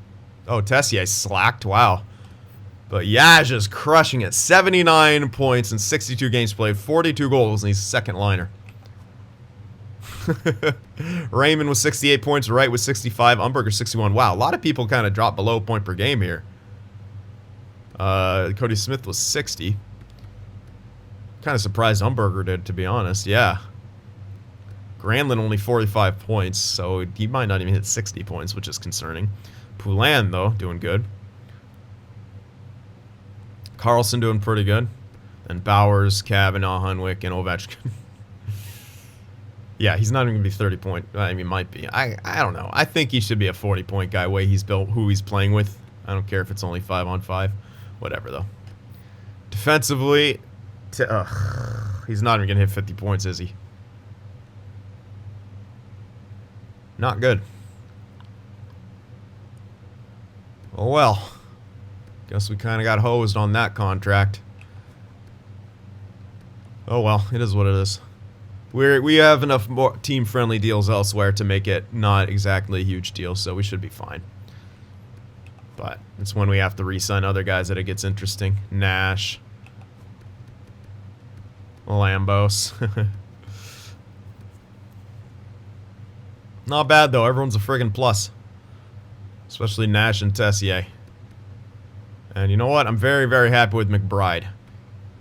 Oh, Tessier slacked. Wow. But Yaj is crushing it. 79 points in 62 games played, 42 goals, and he's second liner. Raymond with 68 points, Wright with 65, Umberger 61. Wow, a lot of people kind of dropped below point per game here. Cody Smith was 60. Kind of surprised Umberger did, to be honest. Yeah. Granlund only 45 points, so he might not even hit 60 points, which is concerning. Poulin, though, doing good. Carlson doing pretty good. And Bowers, Kavanaugh, Hunwick, and Ovechkin. Yeah, he's not even going to be 30 point. I mean, might be. I don't know. I think he should be a 40 point guy, way he's built, who he's playing with. I don't care if it's only 5-on-5. Whatever, though. Defensively, he's not even going to hit 50 points, is he? Not good. Oh well. Guess we kind of got hosed on that contract. Oh well, it is what it is. We have enough more team-friendly deals elsewhere to make it not exactly a huge deal, so we should be fine. But it's when we have to re-sign other guys that it gets interesting. Nash. Lambos. Not bad, though. Everyone's a friggin' plus. Especially Nash and Tessier. And you know what? I'm very, very happy with McBride.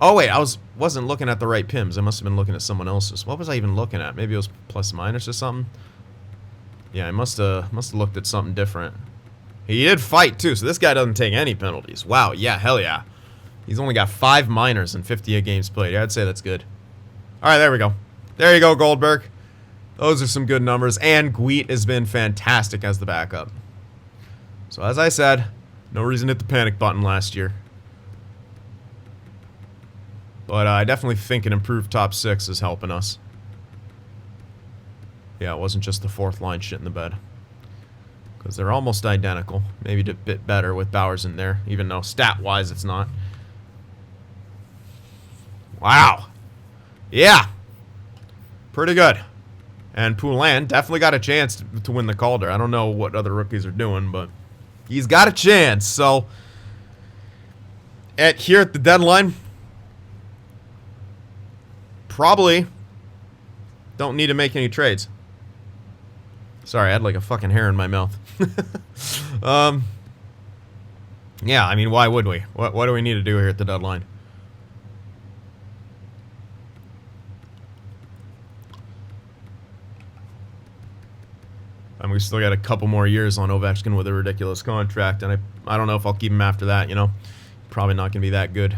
Oh, wait. I wasn't looking at the right PIMs. I must have been looking at someone else's. What was I even looking at? Maybe it was plus minus or something? Yeah, I must have looked at something different. He did fight, too, so this guy doesn't take any penalties. Wow, yeah, hell yeah. He's only got 5 minors in 58 games played. Yeah, I'd say that's good. All right, there we go. There you go, Goldberg. Those are some good numbers, and Gweet has been fantastic as the backup. So as I said, no reason to hit the panic button last year. But I definitely think an improved top 6 is helping us. Yeah, it wasn't just the 4th line shit in the bed. Because they're almost identical. Maybe a bit better with Bowers in there, even though stat-wise it's not. Wow. Yeah. Pretty good. And Poulin definitely got a chance to win the Calder. I don't know what other rookies are doing, but he's got a chance. So, here at the deadline, probably don't need to make any trades. Sorry, I had like a fucking hair in my mouth. Yeah, I mean, why would we? What do we need to do here at the deadline? And we still got a couple more years on Ovechkin with a ridiculous contract, and I don't know if I'll keep him after that, you know? Probably not going to be that good.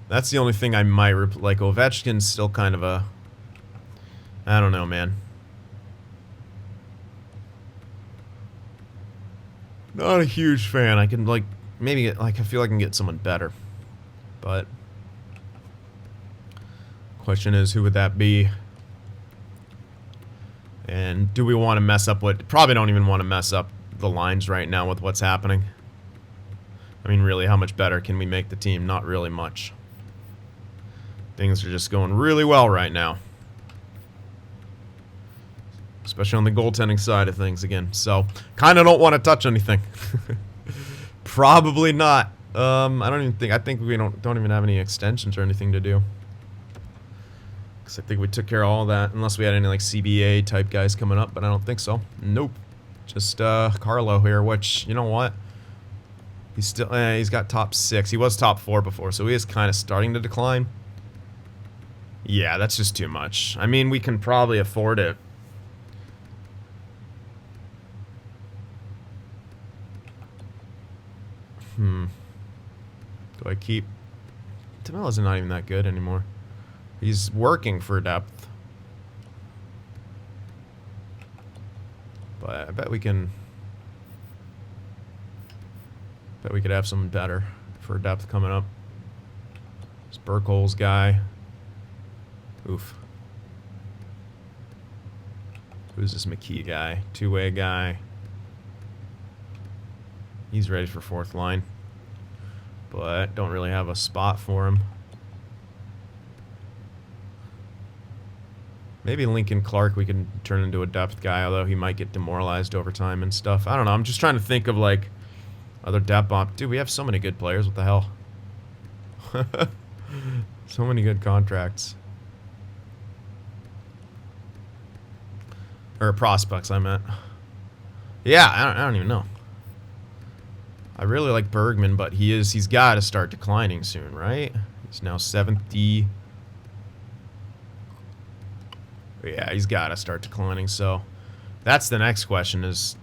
That's the only thing I might like. Ovechkin's still kind of a... I don't know, man. Not a huge fan. I can, like, maybe get, like, I feel like I can get someone better. But... question is, who would that be? And do we want to mess up what... Probably don't even want to mess up the lines right now with what's happening. I mean, really, how much better can we make the team? Not really much. Things are just going really well right now. Especially on the goaltending side of things again. So, kind of don't want to touch anything. Probably not. I don't even think... I think we don't even have any extensions or anything to do. Because I think we took care of all that. Unless we had any, like, CBA type guys coming up. But I don't think so. Nope. Just, Carlo here. Which, you know what? He's still... he's got top 6. He was top 4 before. So he is kind of starting to decline. Yeah, that's just too much. I mean, we can probably afford it. Do I keep... Tamella's not even that good anymore. He's working for depth. But I bet we can... Bet we could have something better for depth coming up. This Burkholz guy. Oof. Who's this McKee guy? Two-way guy. He's ready for fourth line. But don't really have a spot for him. Maybe Lincoln Clark we can turn into a depth guy, although he might get demoralized over time and stuff. I don't know. I'm just trying to think of, like, other depth op. Dude, we have so many good players. What the hell? So many good contracts. Or prospects, I meant. Yeah, I don't even know. I really like Bergman, but he's got to start declining soon, right? He's now 70. Yeah, he's got to start declining, so that's the next question is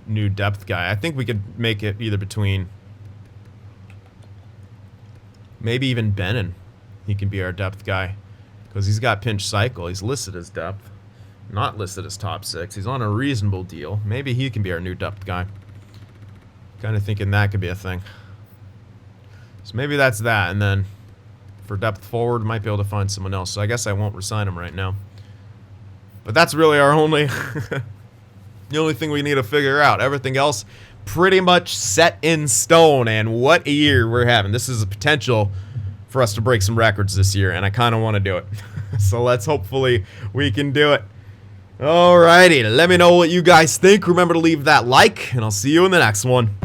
new depth guy. I think we could make it either between maybe even Bennon. He can be our depth guy because he's got pinch cycle. He's listed as depth, not listed as top 6. He's on a reasonable deal. Maybe he can be our new depth guy. Kind of thinking that could be a thing. So maybe that's that, and then for depth forward, might be able to find someone else. So I guess I won't resign him right now. But that's really our only, the only thing we need to figure out. Everything else pretty much set in stone, and what a year we're having. This is a potential for us to break some records this year, and I kind of want to do it. So let's hopefully we can do it. Alrighty, let me know what you guys think. Remember to leave that like, and I'll see you in the next one.